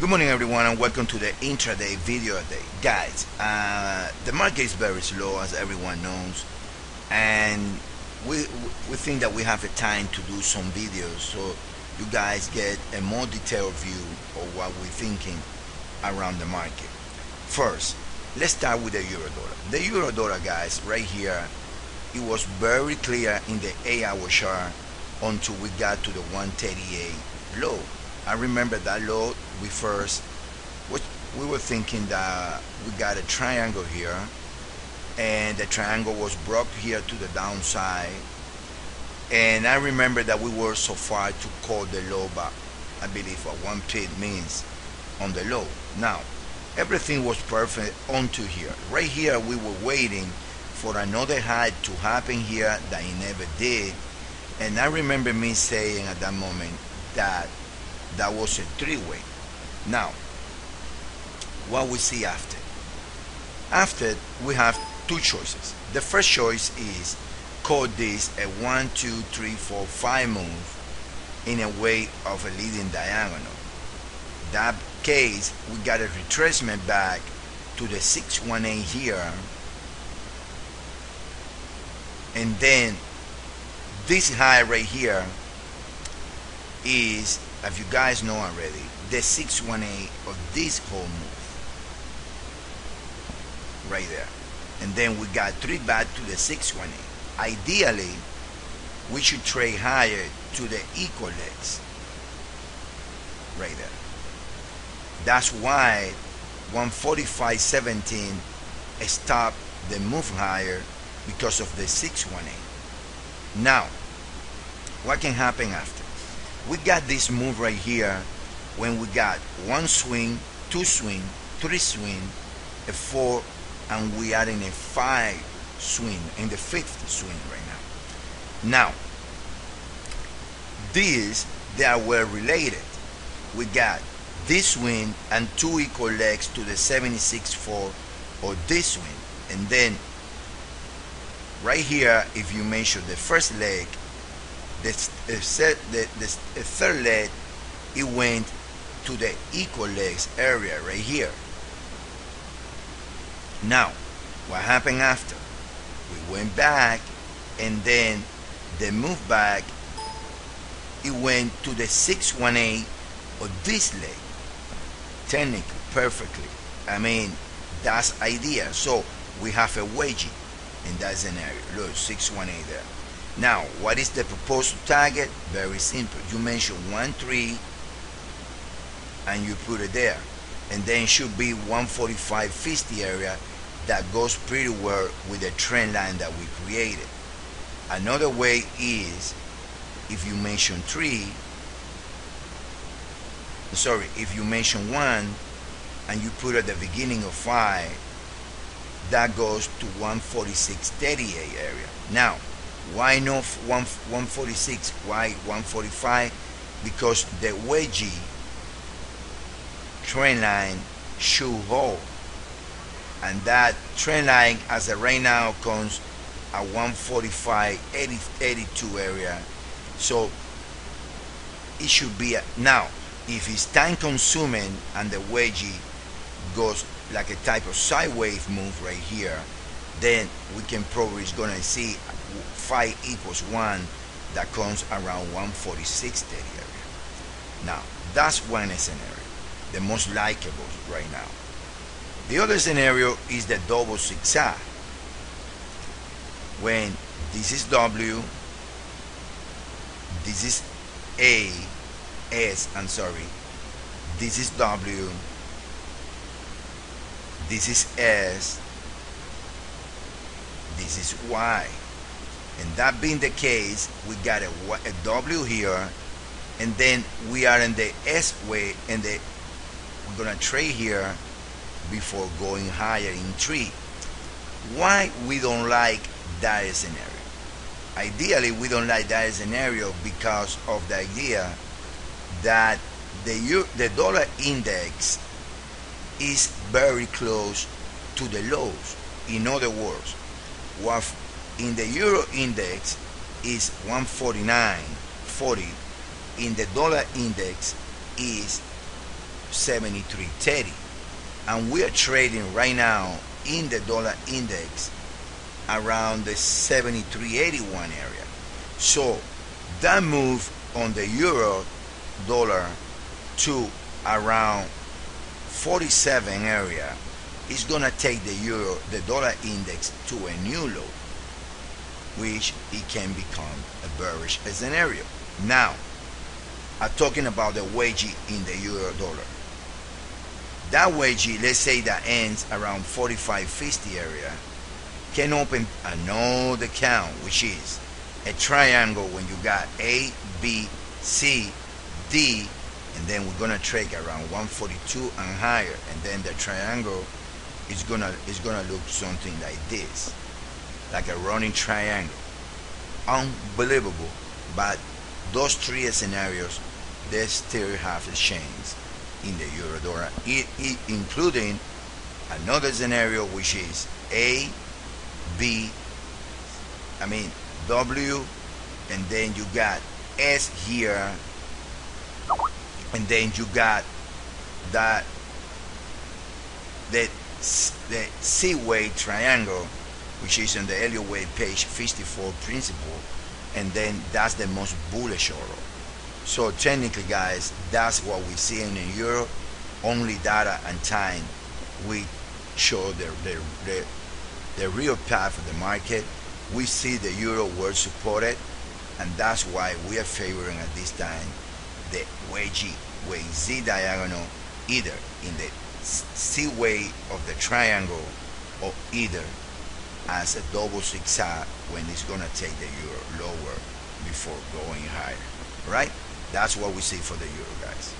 Good morning everyone and welcome to the intraday video update. Guys, the market is very slow as everyone knows, and we think that we have the time to do some videos so you guys get a more detailed view of what we're thinking around the market. First, let's start with the euro dollar. The euro dollar, guys, right here, it was very clear in the 8-hour chart until we got to the 138 low. I remember that low we were thinking that we got a triangle here, and the triangle was broke here to the downside, and I remember that we were so far to call the low back. I believe what 1 pip means on the low. Now everything was perfect onto here. Right here we were waiting for another high to happen here that it never did, and I remember me saying at that moment that was a three-way. Now what we see after we have two choices. The first choice is call this a 1 2 3 4 5 move in a way of a leading diagonal. That case we got a retracement back to the 618 here, and then this high right here is, as you guys know already, the 618 of this whole move right there, and then we got 3 back to the 618. Ideally we should trade higher to the equal legs right there. That's why 145.17 stopped the move higher, because of the 618. Now what can happen after? We got this move right here when we got 1 swing, 2 swing, 3 swing, a 4, and we are in a 5 swing, in the 5th swing right now. Now these, they are well related. We got this swing and 2 equal legs to the 76.4 or this swing, and then right here if you measure the first leg, the third leg, it went to the equal legs area right here. Now what happened after? We went back, and then the move back, it went to the 618 of this leg. Technically, perfectly, I mean, that's idea. So we have a wedgie in that scenario. Look, 618 there. Now what is the proposed target? Very simple. You mention 1-3 and you put it there, and then should be 145.50 area. That goes pretty well with the trend line that we created. Another way is if you mention 1 and you put at the beginning of 5, that goes to 146.38 area. Now why not 146? Why 145? Because the wedgie trend line should hold, and that trend line as of right now comes at 145.82 area. So it should be now, if it's time consuming and the wedgie goes like a type of sideways move right here, then we can probably gonna see 5 equals 1 that comes around 146.30 area. Now that's one scenario, the most likable right now. The other scenario is the double zigzag, when this is W, this is this is W, this is S, this is Y. And that being the case, we got a W here, and then we are in the S way, and we're gonna trade here before going higher in 3. Why we don't like that scenario? Ideally we don't like that scenario because of the idea that the dollar index is very close to the lows. In other words, what in the euro index is 149.40, in the dollar index is 73.30, and we are trading right now in the dollar index around the 73.81 area. So that move on the euro dollar to around 47 area is gonna take the dollar index to a new low, which it can become a bearish scenario. Now, I'm talking about the wedge in the euro dollar. That wedge, let's say that ends around 45.50 area, can open another count, which is a triangle when you got A, B, C, D, and then we're gonna trade around 142 and higher, and then the triangle is gonna look something like this, like a running triangle. Unbelievable. But those three scenarios, they still have a chance in the euro dollar, including another scenario, which is A, B, W, and then you got S here, and then you got that the C-wave triangle, which is on the Elliott Wave page 54 principle, and then that's the most bullish order. So technically, guys, that's what we see in the euro. Only data and time we show the real path of the market. We see the euro well supported, and that's why we are favoring at this time the wedge with Z diagonal, either in the C way of the triangle or either as a double zigzag when it's gonna take the euro lower before going higher. Right? That's what we see for the euro, guys.